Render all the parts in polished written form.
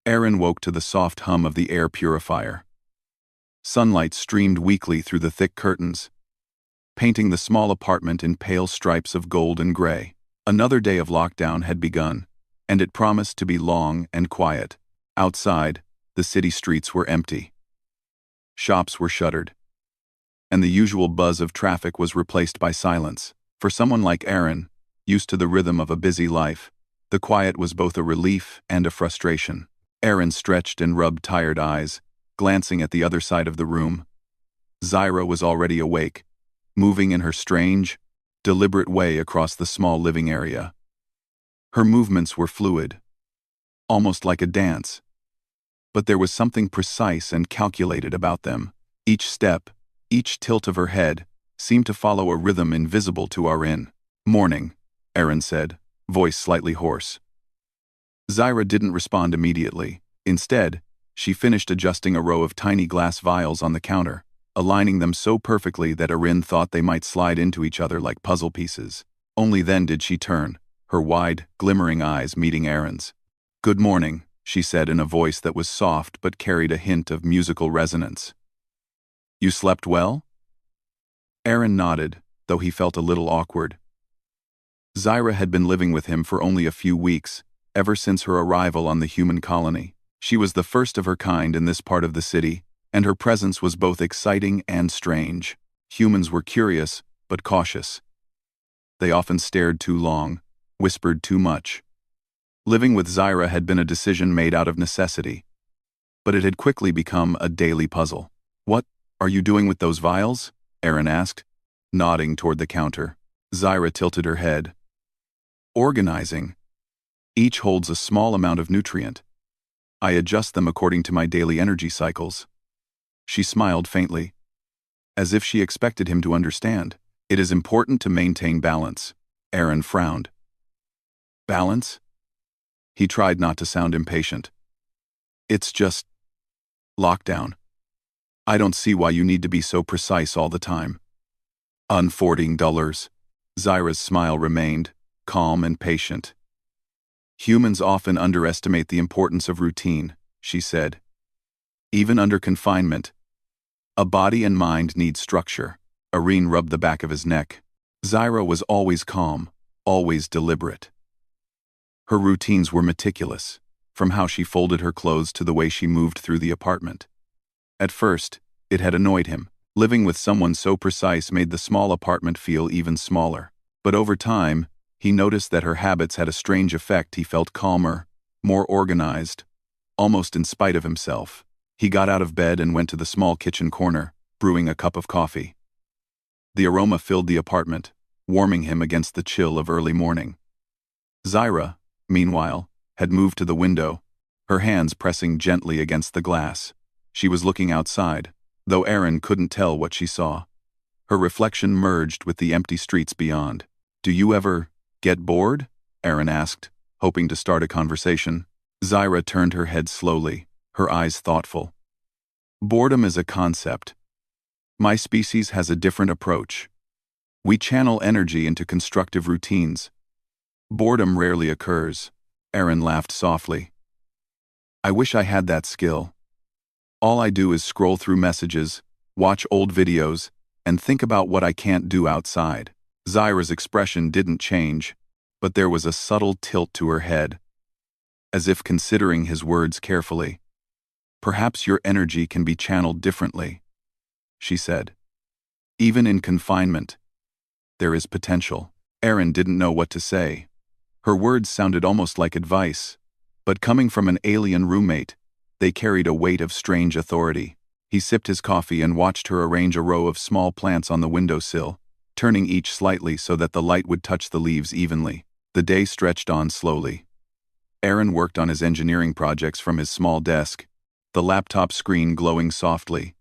Aaron woke to the soft hum of the air purifier. Sunlight streamed weakly through the thick curtains, painting the small apartment in pale stripes of gold and gray. Another day of lockdown had begun, and it promised to be long and quiet. Outside, the city streets were empty. Shops were shuttered, and the usual buzz of traffic was replaced by silence. For someone like Aaron, used to the rhythm of a busy life, the quiet was both a relief and a frustration. Aaron stretched and rubbed tired eyes, glancing at the other side of the room. Zyra was already awake, moving in her strange, deliberate way across the small living area. Her movements were fluid, almost like a dance, but there was something precise and calculated about them. Each step, each tilt of her head, seemed to follow a rhythm invisible to Aaron. "Morning," Aaron said, voice slightly hoarse. Zyra didn't respond immediately. Instead, she finished adjusting a row of tiny glass vials on the counter, aligning them so perfectly that Aaron thought they might slide into each other like puzzle pieces. Only then did she turn, her wide, glimmering eyes meeting Aaron's. "Good morning," she said in a voice that was soft but carried a hint of musical resonance. "You slept well?" Aaron nodded, though he felt a little awkward. Zyra had been living with him for only a few weeks, ever since her arrival on the human colony. She was the first of her kind in this part of the city, and her presence was both exciting and strange. Humans were curious, but cautious. They often stared too long, whispered too much. Living with Zyra had been a decision made out of necessity, but it had quickly become a daily puzzle. "What are you doing with those vials?" Aaron asked, nodding toward the counter. Zyra tilted her head. "Organizing. Each holds a small amount of nutrient. I adjust them according to my daily energy cycles." She smiled faintly, as if she expected him to understand. "It is important to maintain balance." Aaron frowned. "Balance?" He tried not to sound impatient. "It's just lockdown. I don't see why you need to be so precise all the time." $14. Zyra's smile remained, calm and patient. "Humans often underestimate the importance of routine," she said. "Even under confinement, a body and mind need structure." Aaron rubbed the back of his neck. Zyra was always calm, always deliberate. Her routines were meticulous, from how she folded her clothes to the way she moved through the apartment. At first, it had annoyed him. Living with someone so precise made the small apartment feel even smaller. But over time, he noticed that her habits had a strange effect. He felt calmer, more organized, almost in spite of himself. He got out of bed and went to the small kitchen corner, brewing a cup of coffee. The aroma filled the apartment, warming him against the chill of early morning. Zyra, meanwhile, had moved to the window, her hands pressing gently against the glass. She was looking outside, though Aaron couldn't tell what she saw. Her reflection merged with the empty streets beyond. "Do you ever get bored?" Aaron asked, hoping to start a conversation. Zyra turned her head slowly, her eyes thoughtful. "Boredom is a concept. My species has a different approach. We channel energy into constructive routines. Boredom rarely occurs." Aaron laughed softly. "I wish I had that skill. All I do is scroll through messages, watch old videos, and think about what I can't do outside." Zyra's expression didn't change, but there was a subtle tilt to her head, as if considering his words carefully. "Perhaps your energy can be channeled differently," she said. "Even in confinement, there is potential." Aaron didn't know what to say. Her words sounded almost like advice, but coming from an alien roommate, they carried a weight of strange authority. He sipped his coffee and watched her arrange a row of small plants on the windowsill, turning each slightly so that the light would touch the leaves evenly. The day stretched on slowly. Aaron worked on his engineering projects from his small desk, the laptop screen glowing softly.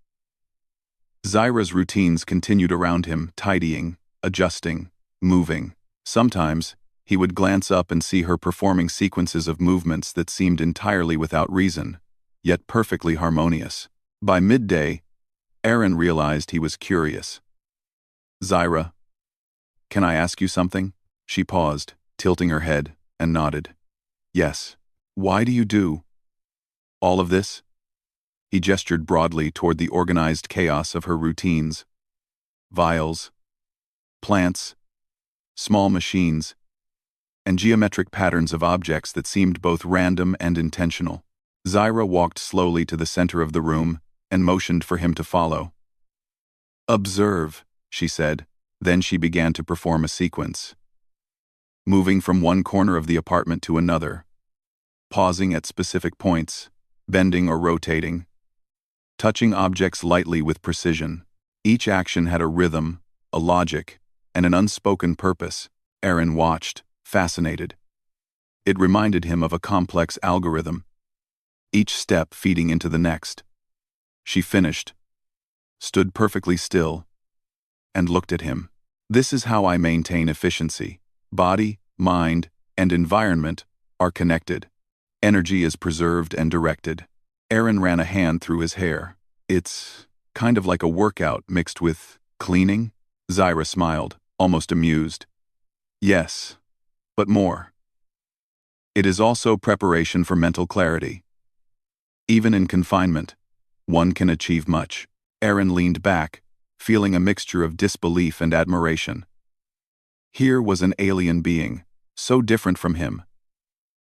Zyra's routines continued around him, tidying, adjusting, moving. Sometimes, he would glance up and see her performing sequences of movements that seemed entirely without reason, yet perfectly harmonious. By midday, Aaron realized he was curious. "Zyra, can I ask you something?" She paused, tilting her head, and nodded. "Yes. Why do you do All of this? He gestured broadly toward the organized chaos of her routines. Vials, plants, small machines, and geometric patterns of objects that seemed both random and intentional. Zyra walked slowly to the center of the room and motioned for him to follow. "Observe," she said. Then she began to perform a sequence, moving from one corner of the apartment to another, pausing at specific points, bending or rotating, touching objects lightly with precision. Each action had a rhythm, a logic, and an unspoken purpose. Aaron watched, fascinated. It reminded him of a complex algorithm, each step feeding into the next. She finished, stood perfectly still, and looked at him. "This is how I maintain efficiency. Body, mind, and environment are connected. Energy is preserved and directed." Aaron ran a hand through his hair. "It's kind of like a workout mixed with cleaning?" Zyra smiled, almost amused. "Yes, but more. It is also preparation for mental clarity. Even in confinement, one can achieve much." Aaron leaned back, feeling a mixture of disbelief and admiration. Here was an alien being, so different from him,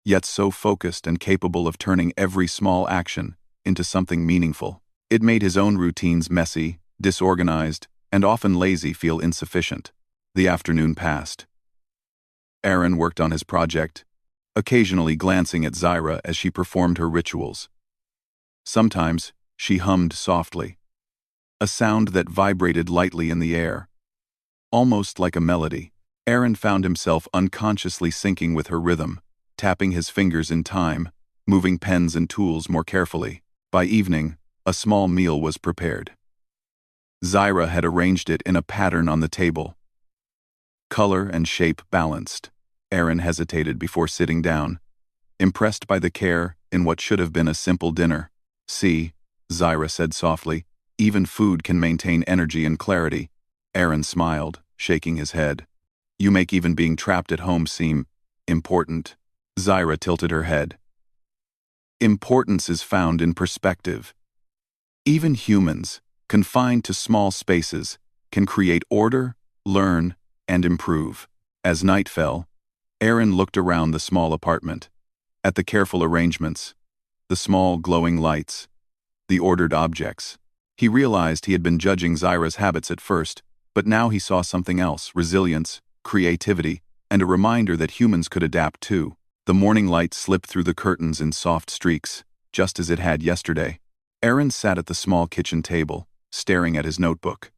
yet so focused and capable of turning every small action into something meaningful. It made his own routines messy, disorganized, and often lazy feel insufficient. The afternoon passed. Aaron worked on his project, occasionally glancing at Zyra as she performed her rituals. Sometimes, she hummed softly, a sound that vibrated lightly in the air, almost like a melody. Aaron found himself unconsciously syncing with her rhythm, tapping his fingers in time, moving pens and tools more carefully. By evening, a small meal was prepared. Zyra had arranged it in a pattern on the table, color and shape balanced. Aaron hesitated before sitting down, impressed by the care in what should have been a simple dinner. "See," Zyra said softly, "even food can maintain energy and clarity." Aaron smiled, shaking his head. "You make even being trapped at home seem important." Zyra tilted her head. "Importance is found in perspective. Even humans, confined to small spaces, can create order, learn, and improve." As night fell, Aaron looked around the small apartment, at the careful arrangements, the small glowing lights, the ordered objects. He realized he had been judging Zyra's habits at first, but now he saw something else: resilience, creativity, and a reminder that humans could adapt too. The morning light slipped through the curtains in soft streaks, just as it had yesterday. Aaron sat at the small kitchen table, staring at his notebook.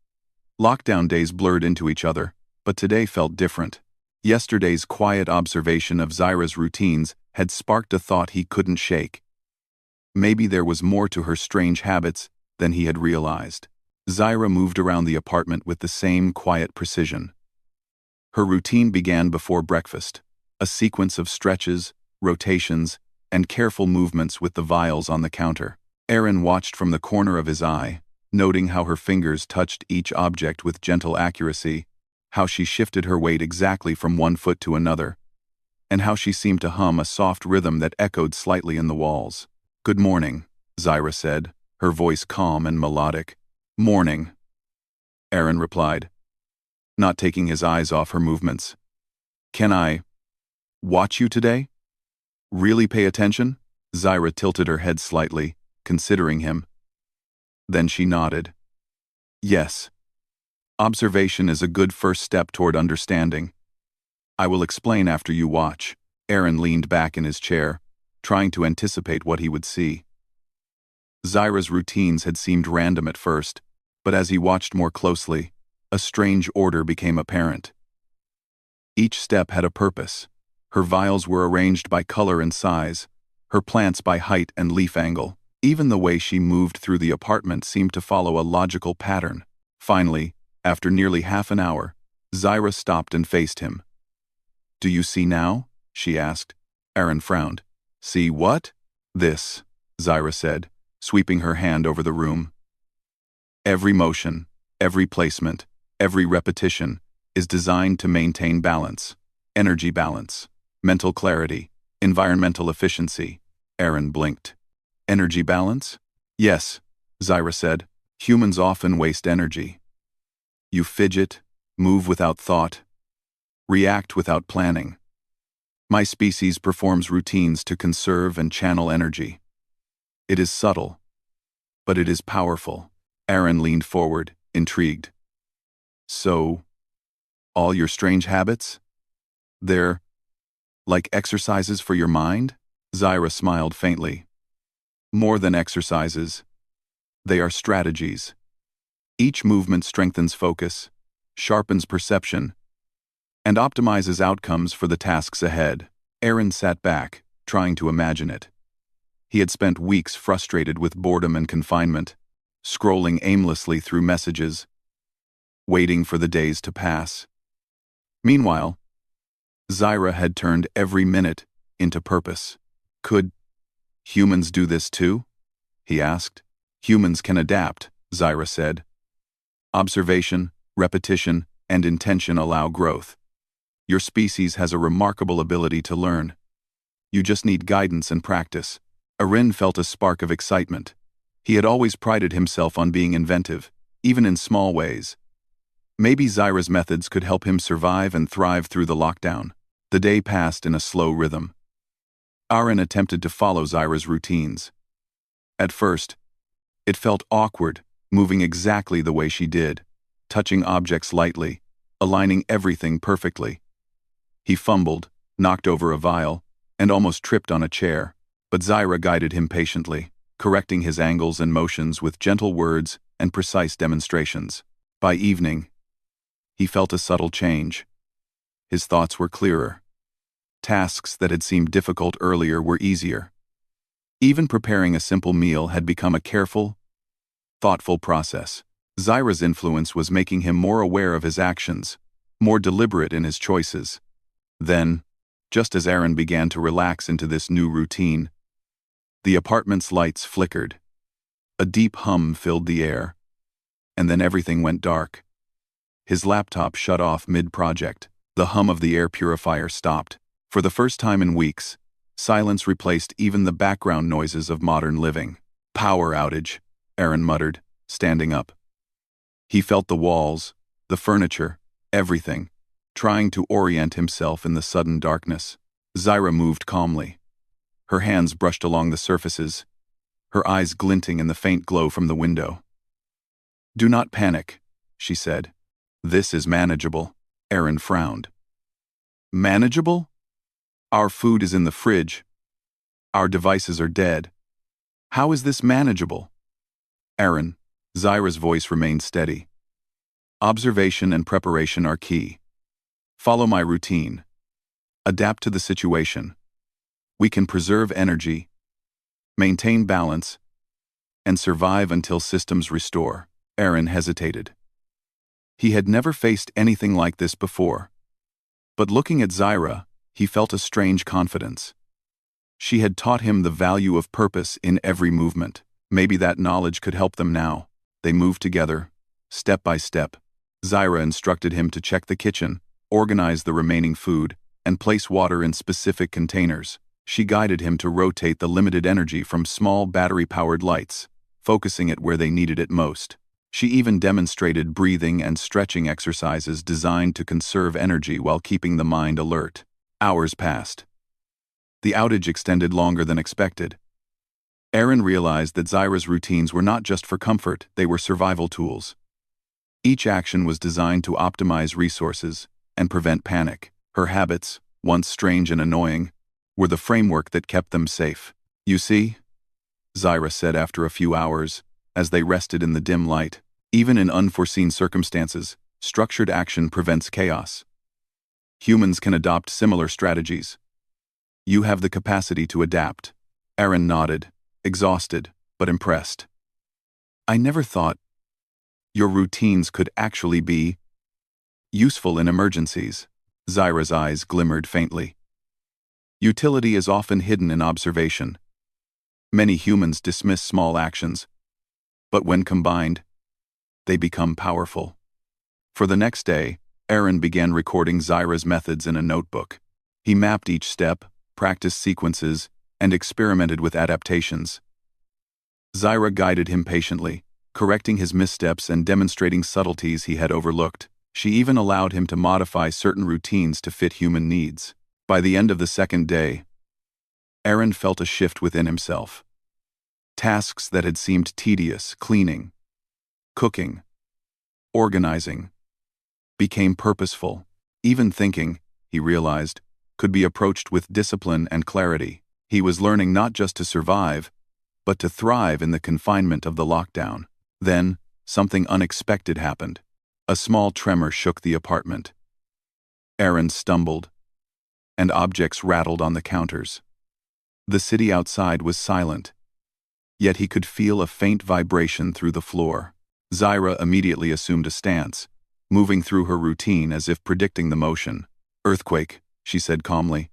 Lockdown days blurred into each other, but today felt different. Yesterday's quiet observation of Zyra's routines had sparked a thought he couldn't shake. Maybe there was more to her strange habits than he had realized. Zyra moved around the apartment with the same quiet precision. Her routine began before breakfast, a sequence of stretches, rotations, and careful movements with the vials on the counter. Aaron watched from the corner of his eye, noting how her fingers touched each object with gentle accuracy, how she shifted her weight exactly from one foot to another, and how she seemed to hum a soft rhythm that echoed slightly in the walls. "Good morning," Zyra said, her voice calm and melodic. "Morning," Aaron replied, not taking his eyes off her movements. "Can I watch you today? Really pay attention?" Zyra tilted her head slightly, considering him. Then she nodded. "Yes. Observation is a good first step toward understanding. I will explain after you watch." Aaron leaned back in his chair, trying to anticipate what he would see. Zyra's routines had seemed random at first, but as he watched more closely, a strange order became apparent. Each step had a purpose. Her vials were arranged by color and size, her plants by height and leaf angle. Even the way she moved through the apartment seemed to follow a logical pattern. Finally, after nearly half an hour, Zyra stopped and faced him. "Do you see now?" she asked. Aaron frowned. "See what?" "This," Zyra said, sweeping her hand over the room. "Every motion, every placement, every repetition is designed to maintain balance, energy balance, mental clarity, environmental efficiency." Aaron blinked. Energy balance? Yes, Zyra said. Humans often waste energy. You fidget, move without thought, react without planning. My species performs routines to conserve and channel energy. It is subtle, but it is powerful. Aaron leaned forward, intrigued. So, all your strange habits? They're like exercises for your mind? Zyra smiled faintly. More than exercises. They are strategies. Each movement strengthens focus, sharpens perception, and optimizes outcomes for the tasks ahead. Aaron sat back, trying to imagine it. He had spent weeks frustrated with boredom and confinement, scrolling aimlessly through messages, waiting for the days to pass. Meanwhile, Zyra had turned every minute into purpose. Could humans do this too? He asked. Humans can adapt, Zyra said. Observation, repetition, and intention allow growth. Your species has a remarkable ability to learn. You just need guidance and practice. Aaron felt a spark of excitement. He had always prided himself on being inventive, even in small ways. Maybe Zyra's methods could help him survive and thrive through the lockdown. The day passed in a slow rhythm. Aaron attempted to follow Zyra's routines. At first, it felt awkward, moving exactly the way she did, touching objects lightly, aligning everything perfectly. He fumbled, knocked over a vial, and almost tripped on a chair, but Zyra guided him patiently, correcting his angles and motions with gentle words and precise demonstrations. By evening, he felt a subtle change. His thoughts were clearer. Tasks that had seemed difficult earlier were easier. Even preparing a simple meal had become a careful, thoughtful process. Zyra's influence was making him more aware of his actions, more deliberate in his choices. Then, just as Aaron began to relax into this new routine, the apartment's lights flickered. A deep hum filled the air, and then everything went dark. His laptop shut off mid-project. The hum of the air purifier stopped. For the first time in weeks, silence replaced even the background noises of modern living. Power outage, Aaron muttered, standing up. He felt the walls, the furniture, everything, trying to orient himself in the sudden darkness. Zyra moved calmly. Her hands brushed along the surfaces, her eyes glinting in the faint glow from the window. "Do not panic," she said. "This is manageable." Aaron frowned. "Manageable? Our food is in the fridge. Our devices are dead. How is this manageable?" "Aaron," Zyra's voice remained steady. "Observation and preparation are key. Follow my routine. Adapt to the situation. We can preserve energy, maintain balance, and survive until systems restore." Aaron hesitated. He had never faced anything like this before. But looking at Zyra, he felt a strange confidence. She had taught him the value of purpose in every movement. Maybe that knowledge could help them now. They moved together, step by step. Zyra instructed him to check the kitchen, organize the remaining food, and place water in specific containers. She guided him to rotate the limited energy from small battery-powered lights, focusing it where they needed it most. She even demonstrated breathing and stretching exercises designed to conserve energy while keeping the mind alert. Hours passed. The outage extended longer than expected. Aaron realized that Zyra's routines were not just for comfort, they were survival tools. Each action was designed to optimize resources and prevent panic. Her habits, once strange and annoying, were the framework that kept them safe. "You see," Zyra said after a few hours, as they rested in the dim light, "even in unforeseen circumstances, structured action prevents chaos. Humans can adopt similar strategies. You have the capacity to adapt." Aaron nodded, exhausted, but impressed. "I never thought your routines could actually be useful in emergencies." Zyra's eyes glimmered faintly. "Utility is often hidden in observation. Many humans dismiss small actions, but when combined, they become powerful." For the next day, Aaron began recording Zyra's methods in a notebook. He mapped each step, practiced sequences, and experimented with adaptations, Zyra guided him patiently, correcting his missteps and demonstrating subtleties he had overlooked. She even allowed him to modify certain routines to fit human needs. By the end of the second day, Aaron felt a shift within himself. Tasks that had seemed tedious, cleaning, cooking, organizing, became purposeful. Even thinking, he realized, could be approached with discipline and clarity. He was learning not just to survive, but to thrive in the confinement of the lockdown. Then, something unexpected happened. A small tremor shook the apartment. Aaron stumbled, and objects rattled on the counters. The city outside was silent, yet he could feel a faint vibration through the floor. Zyra immediately assumed a stance, moving through her routine as if predicting the motion. "Earthquake," she said calmly,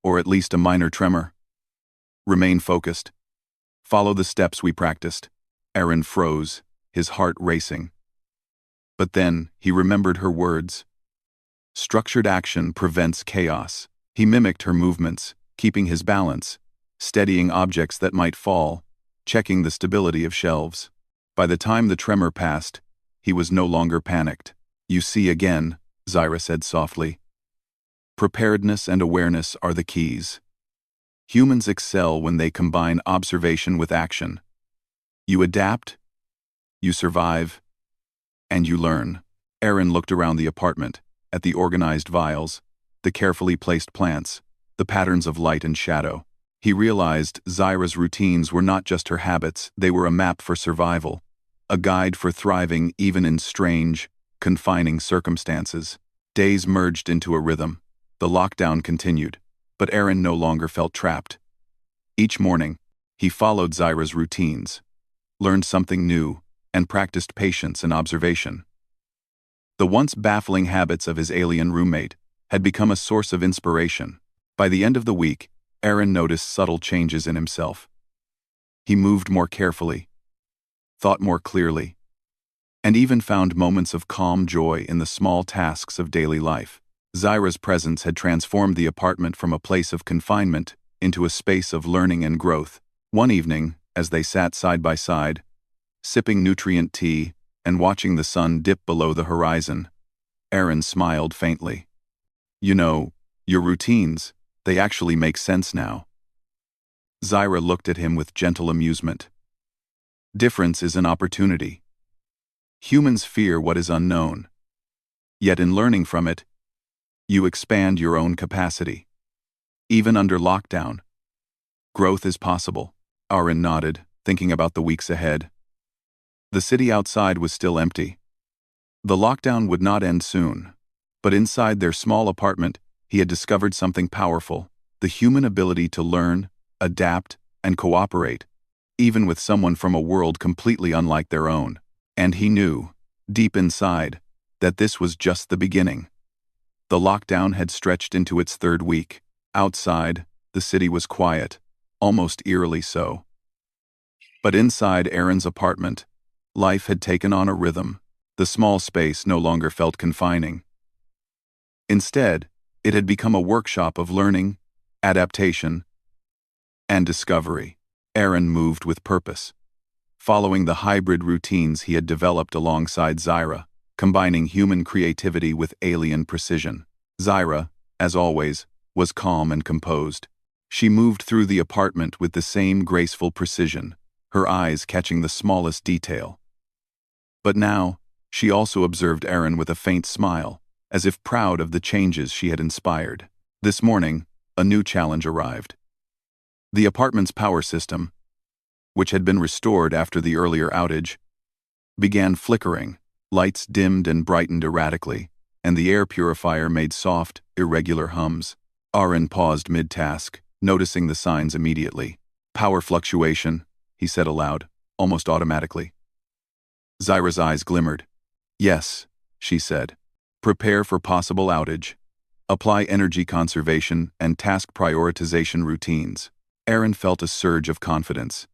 "or at least a minor tremor. Remain focused. Follow the steps we practiced." Aaron froze, his heart racing. But then he remembered her words. Structured action prevents chaos. He mimicked her movements, keeping his balance, steadying objects that might fall, checking the stability of shelves. By the time the tremor passed, he was no longer panicked. "You see again," Zyra said softly. "Preparedness and awareness are the keys. Humans excel when they combine observation with action. You adapt, you survive, and you learn." Aaron looked around the apartment, at the organized vials, the carefully placed plants, the patterns of light and shadow. He realized Zyra's routines were not just her habits, they were a map for survival, a guide for thriving even in strange, confining circumstances. Days merged into a rhythm. The lockdown continued, but Aaron no longer felt trapped. Each morning, he followed Zyra's routines, learned something new, and practiced patience and observation. The once baffling habits of his alien roommate had become a source of inspiration. By the end of the week, Aaron noticed subtle changes in himself. He moved more carefully, thought more clearly, and even found moments of calm joy in the small tasks of daily life. Zyra's presence had transformed the apartment from a place of confinement into a space of learning and growth. One evening, as they sat side by side, sipping nutrient tea and watching the sun dip below the horizon, Aaron smiled faintly. "You know, your routines, they actually make sense now." Zyra looked at him with gentle amusement. "Difference is an opportunity. Humans fear what is unknown. Yet in learning from it, you expand your own capacity. Even under lockdown, growth is possible." Aaron nodded, thinking about the weeks ahead. The city outside was still empty. The lockdown would not end soon, but inside their small apartment, he had discovered something powerful: the human ability to learn, adapt, and cooperate, even with someone from a world completely unlike their own. And he knew, deep inside, that this was just the beginning. The lockdown had stretched into its third week. Outside, the city was quiet, almost eerily so. But inside Aaron's apartment, life had taken on a rhythm. The small space no longer felt confining. Instead, it had become a workshop of learning, adaptation, and discovery. Aaron moved with purpose, following the hybrid routines he had developed alongside Zyra, combining human creativity with alien precision. Zyra, as always, was calm and composed. She moved through the apartment with the same graceful precision, her eyes catching the smallest detail. But now, she also observed Aaron with a faint smile, as if proud of the changes she had inspired. This morning, a new challenge arrived. The apartment's power system, which had been restored after the earlier outage, began flickering. Lights dimmed and brightened erratically, and the air purifier made soft, irregular hums. Aaron paused mid-task, noticing the signs immediately. "Power fluctuation," he said aloud, almost automatically. Zyra's eyes glimmered. "Yes," she said. "Prepare for possible outage. Apply energy conservation and task prioritization routines." Aaron felt a surge of confidence.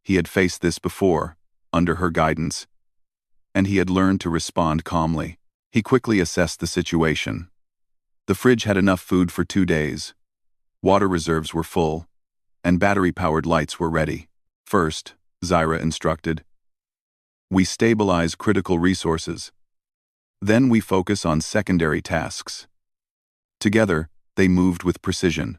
He had faced this before, under her guidance, and he had learned to respond calmly. He quickly assessed the situation. The fridge had enough food for 2 days. Water reserves were full, and battery-powered lights were ready. First, Zyra instructed. We stabilize critical resources. Then we focus on secondary tasks. Together, they moved with precision.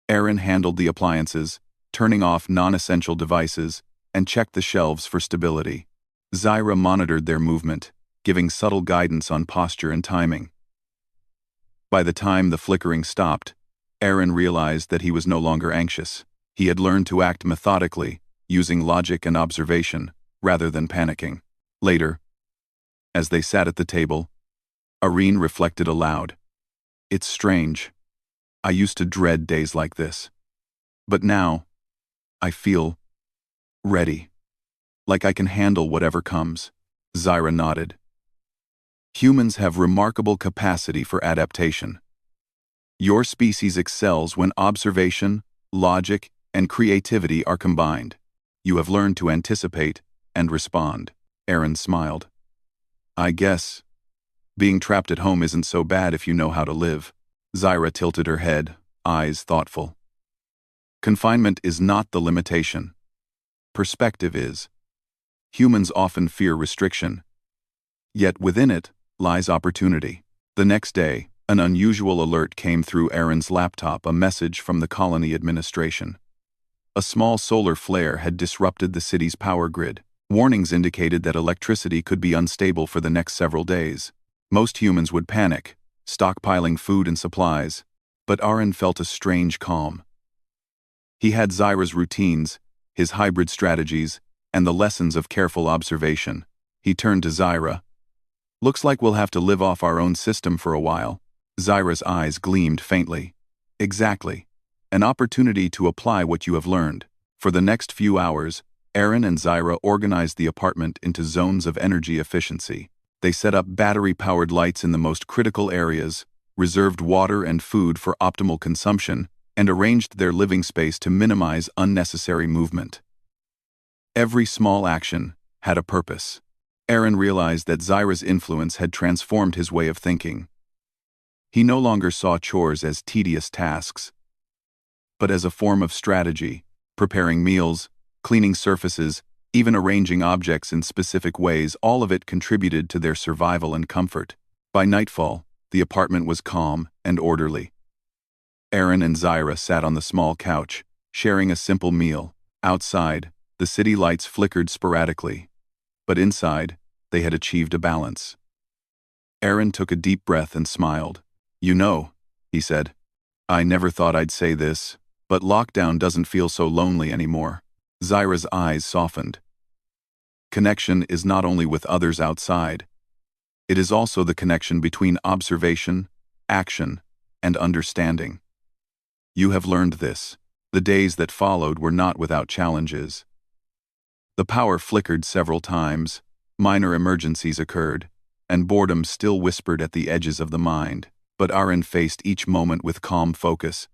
Aaron handled the appliances, turning off non-essential devices, and checked the shelves for stability. Zyra monitored their movement, giving subtle guidance on posture and timing. By the time the flickering stopped, Aaron realized that he was no longer anxious. He had learned to act methodically, using logic and observation, rather than panicking. Later, as they sat at the table, Irene reflected aloud. It's strange. I used to dread days like this. But now, I feel ready. Like I can handle whatever comes. Zyra nodded. Humans have remarkable capacity for adaptation. Your species excels when observation, logic, and creativity are combined. You have learned to anticipate and respond. Aaron smiled. I guess being trapped at home isn't so bad if you know how to live. Zyra tilted her head, eyes thoughtful. Confinement is not the limitation. Perspective is. Humans often fear restriction. Yet within it lies opportunity. The next day, an unusual alert came through Aaron's laptop, a message from the colony administration. A small solar flare had disrupted the city's power grid. Warnings indicated that electricity could be unstable for the next several days. Most humans would panic, stockpiling food and supplies, but Aaron felt a strange calm. He had Zyra's routines, his hybrid strategies, and the lessons of careful observation. He turned to Zyra. Looks like we'll have to live off our own system for a while. Zyra's eyes gleamed faintly. Exactly. An opportunity to apply what you have learned. For the next few hours, Aaron and Zyra organized the apartment into zones of energy efficiency. They set up battery-powered lights in the most critical areas, reserved water and food for optimal consumption, and arranged their living space to minimize unnecessary movement. Every small action had a purpose. Aaron realized that Zyra's influence had transformed his way of thinking. He no longer saw chores as tedious tasks, but as a form of strategy, preparing meals, cleaning surfaces, even arranging objects in specific ways. All of it contributed to their survival and comfort. By nightfall, the apartment was calm and orderly. Aaron and Zyra sat on the small couch, sharing a simple meal. Outside, the city lights flickered sporadically, but inside, they had achieved a balance. Aaron took a deep breath and smiled. You know, he said, I never thought I'd say this, but lockdown doesn't feel so lonely anymore. Zyra's eyes softened. Connection is not only with others outside. It is also the connection between observation, action, and understanding. You have learned this. The days that followed were not without challenges. The power flickered several times, minor emergencies occurred, and boredom still whispered at the edges of the mind. But Aaron faced each moment with calm focus,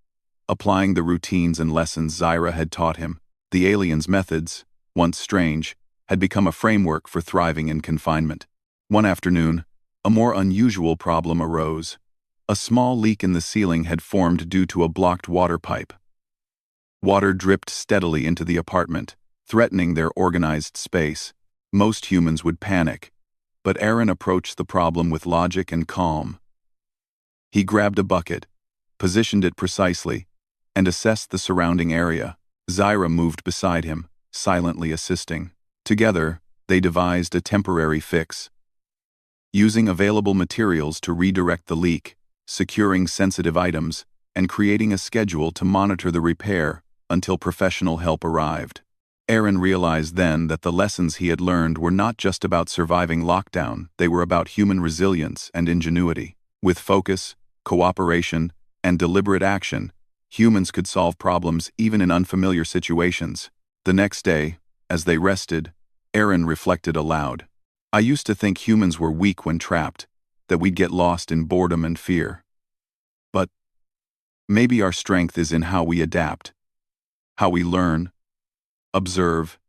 applying the routines and lessons Zyra had taught him. The aliens' methods, once strange, had become a framework for thriving in confinement. One afternoon, a more unusual problem arose. A small leak in the ceiling had formed due to a blocked water pipe. Water dripped steadily into the apartment, threatening their organized space. Most humans would panic, but Aaron approached the problem with logic and calm. He grabbed a bucket, positioned it precisely, and assessed the surrounding area. Zyra moved beside him, silently assisting. Together, they devised a temporary fix. Using available materials to redirect the leak, securing sensitive items, and creating a schedule to monitor the repair until professional help arrived. Aaron realized then that the lessons he had learned were not just about surviving lockdown, they were about human resilience and ingenuity. With focus, cooperation, and deliberate action, humans could solve problems even in unfamiliar situations. The next day, as they rested, Aaron reflected aloud. I used to think humans were weak when trapped, that we'd get lost in boredom and fear. But maybe our strength is in how we adapt, how we learn, observe,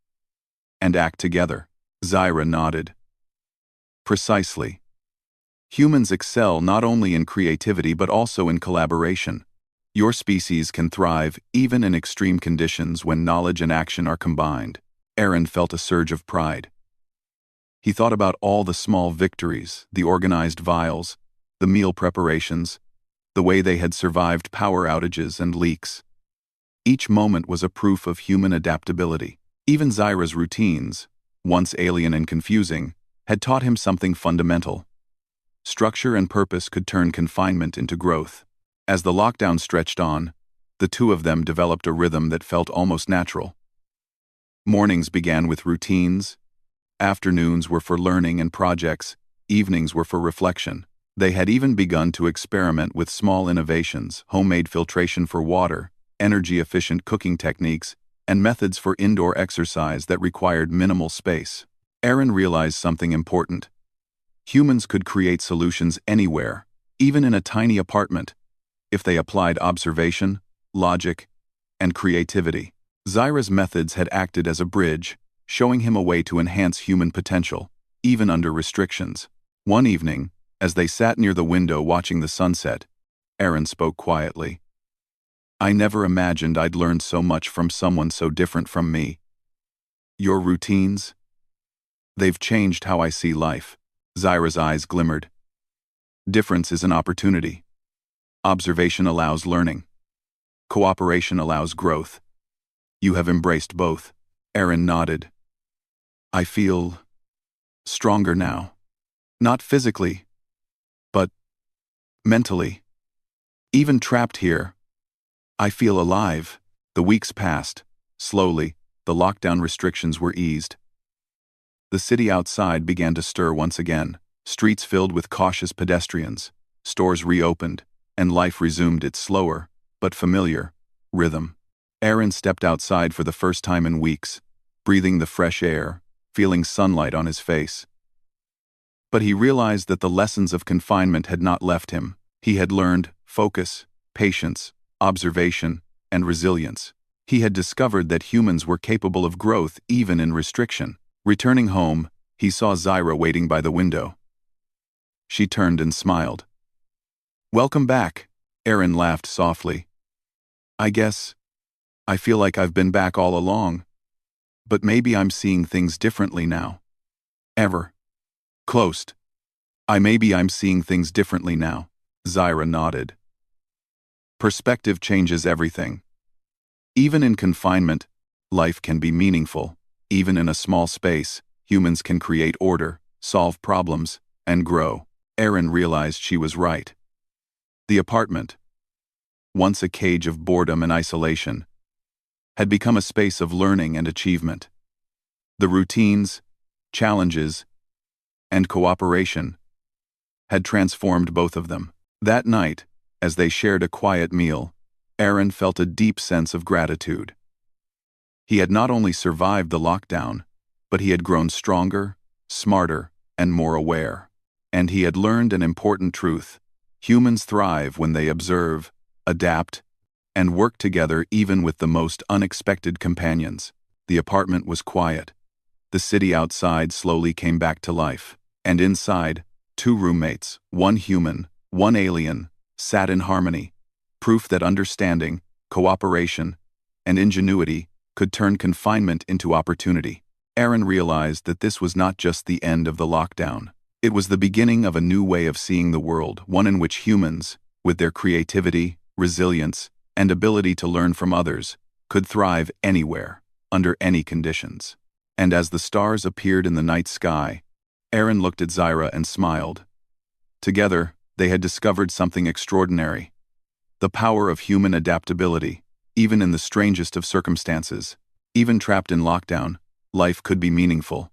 and act together. Zyra nodded. Precisely. Humans excel not only in creativity but also in collaboration. Your species can thrive even in extreme conditions when knowledge and action are combined. Aaron felt a surge of pride. He thought about all the small victories, the organized vials, the meal preparations, the way they had survived power outages and leaks. Each moment was a proof of human adaptability. Even Zyra's routines, once alien and confusing, had taught him something fundamental. Structure and purpose could turn confinement into growth. As the lockdown stretched on, the two of them developed a rhythm that felt almost natural. Mornings began with routines, afternoons were for learning and projects, evenings were for reflection. They had even begun to experiment with small innovations, homemade filtration for water, energy-efficient cooking techniques, and methods for indoor exercise that required minimal space. Aaron realized something important. Humans could create solutions anywhere, even in a tiny apartment, if they applied observation, logic, and creativity. Zyra's methods had acted as a bridge, showing him a way to enhance human potential, even under restrictions. One evening, as they sat near the window watching the sunset, Aaron spoke quietly. "I never imagined I'd learn so much from someone so different from me. Your routines? They've changed how I see life." Zyra's eyes glimmered. "Difference is an opportunity. Observation allows learning. Cooperation allows growth. You have embraced both." Aaron nodded. "I feel stronger now. Not physically, but mentally. Even trapped here, I feel alive." The weeks passed. Slowly, the lockdown restrictions were eased. The city outside began to stir once again, streets filled with cautious pedestrians, stores reopened, and life resumed its slower, but familiar, rhythm. Aaron stepped outside for the first time in weeks, breathing the fresh air, feeling sunlight on his face. But he realized that the lessons of confinement had not left him. He had learned focus, patience, observation, and resilience. He had discovered that humans were capable of growth even in restriction. Returning home, he saw Zyra waiting by the window. She turned and smiled. "Welcome back," Aaron laughed softly. I feel like I've been back all along. But maybe I'm seeing things differently now." Closed. Maybe I'm seeing things differently now." Zyra nodded. Perspective changes everything. Even in confinement, life can be meaningful. Even in a small space, humans can create order, solve problems, and grow. Aaron realized she was right. The apartment, once a cage of boredom and isolation, had become a space of learning and achievement. The routines, challenges, and cooperation had transformed both of them. That night, as they shared a quiet meal, Aaron felt a deep sense of gratitude. He had not only survived the lockdown, but he had grown stronger, smarter, and more aware. And he had learned an important truth. Humans thrive when they observe, adapt, and work together even with the most unexpected companions. The apartment was quiet. The city outside slowly came back to life. And inside, two roommates, one human, one alien, sat in harmony, proof that understanding, cooperation, and ingenuity could turn confinement into opportunity. Aaron realized that this was not just the end of the lockdown. It was the beginning of a new way of seeing the world, one in which humans, with their creativity, resilience, and ability to learn from others, could thrive anywhere, under any conditions. And as the stars appeared in the night sky, Aaron looked at Zyra and smiled. Together, they had discovered something extraordinary. The power of human adaptability, even in the strangest of circumstances. Even trapped in lockdown, life could be meaningful.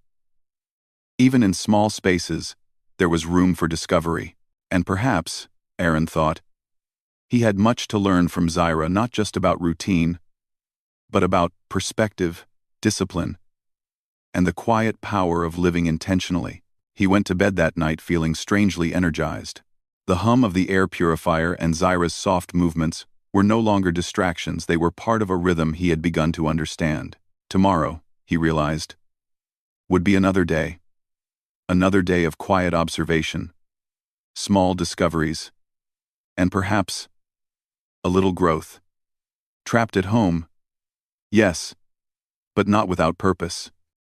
Even in small spaces, there was room for discovery. And perhaps, Aaron thought, he had much to learn from Zyra, not just about routine, but about perspective, discipline, and the quiet power of living intentionally. He went to bed that night feeling strangely energized. The hum of the air purifier and Zyra's soft movements were no longer distractions, they were part of a rhythm he had begun to understand. Tomorrow, he realized, would be another day. Another day of quiet observation, small discoveries, and perhaps a little growth. Trapped at home? Yes, but not without purpose.